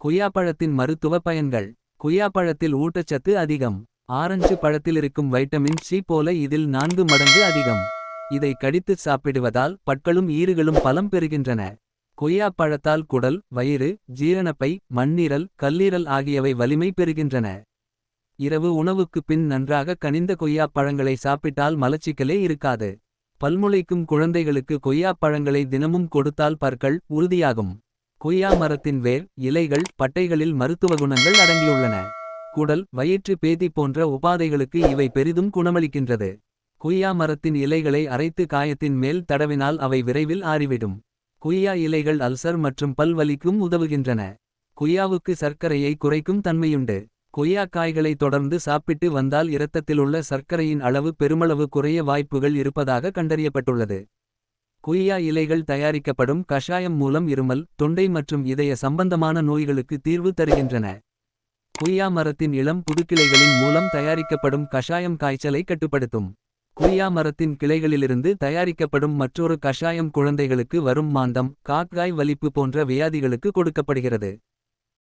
கொய்யாப்பழத்தின் மருத்துவ பயன்கள். கொய்யாப்பழத்தில் ஊட்டச்சத்து அதிகம். ஆரஞ்சு பழத்திலிருக்கும் வைட்டமின் சி போல இதில் 4 மடங்கு அதிகம். இதை கடித்துச் சாப்பிடுவதால் பற்களும் ஈறுகளும் பலம் பெறுகின்றன. கொய்யாப்பழத்தால் குடல், வயிறு, ஜீரணப்பை, மண்ணீரல், கல்லீரல் ஆகியவை வலிமை பெறுகின்றன. இரவு உணவுக்குப் பின் நன்றாக கனிந்த கொய்யாப்பழங்களை சாப்பிட்டால் மலச்சிக்கலே இருக்காது. பல்முளைக்கும் குழந்தைகளுக்கு கொய்யாப்பழங்களை தினமும் கொடுத்தால் பற்கள் உறுதியாகும். கொய்யா மரத்தின் வேர், இலைகள், பட்டைகளில் மருத்துவ குணங்கள் அடங்கியுள்ளன. குடல், வயிற்று பேதி போன்ற உபாதைகளுக்கு இவை பெரிதும் குணமளிக்கின்றது. கொய்யா மரத்தின் இலைகளை அரைத்து காயத்தின் மேல் தடவினால் அவை விரைவில் ஆறிவிடும். கொய்யா இலைகள் அல்சர் மற்றும் பல் வலிக்கும் உதவுகின்றன. கொய்யாவுக்கு சர்க்கரையை குறைக்கும் தன்மையுண்டு. கொய்யா காய்களை தொடர்ந்து சாப்பிட்டு வந்தால் இரத்தத்திலுள்ள சர்க்கரையின் அளவு பெருமளவு குறைய வாய்ப்புகள் இருப்பதாக கண்டறியப்பட்டுள்ளது. கொய்யா இலைகள் தயாரிக்கப்படும் கஷாயம் மூலம் இருமல், தொண்டை மற்றும் இதய சம்பந்தமான நோய்களுக்கு தீர்வு தருகின்றன. கொய்யா மரத்தின் இளம் புதுக்கிளைகளின் மூலம் தயாரிக்கப்படும் கஷாயம் காய்ச்சலை கட்டுப்படுத்தும். கொய்யா மரத்தின் கிளைகளிலிருந்து தயாரிக்கப்படும் மற்றொரு கஷாயம் குழந்தைகளுக்கு வரும் மாந்தம், காக்காய் வலிப்பு போன்ற வியாதிகளுக்கு கொடுக்கப்படுகிறது.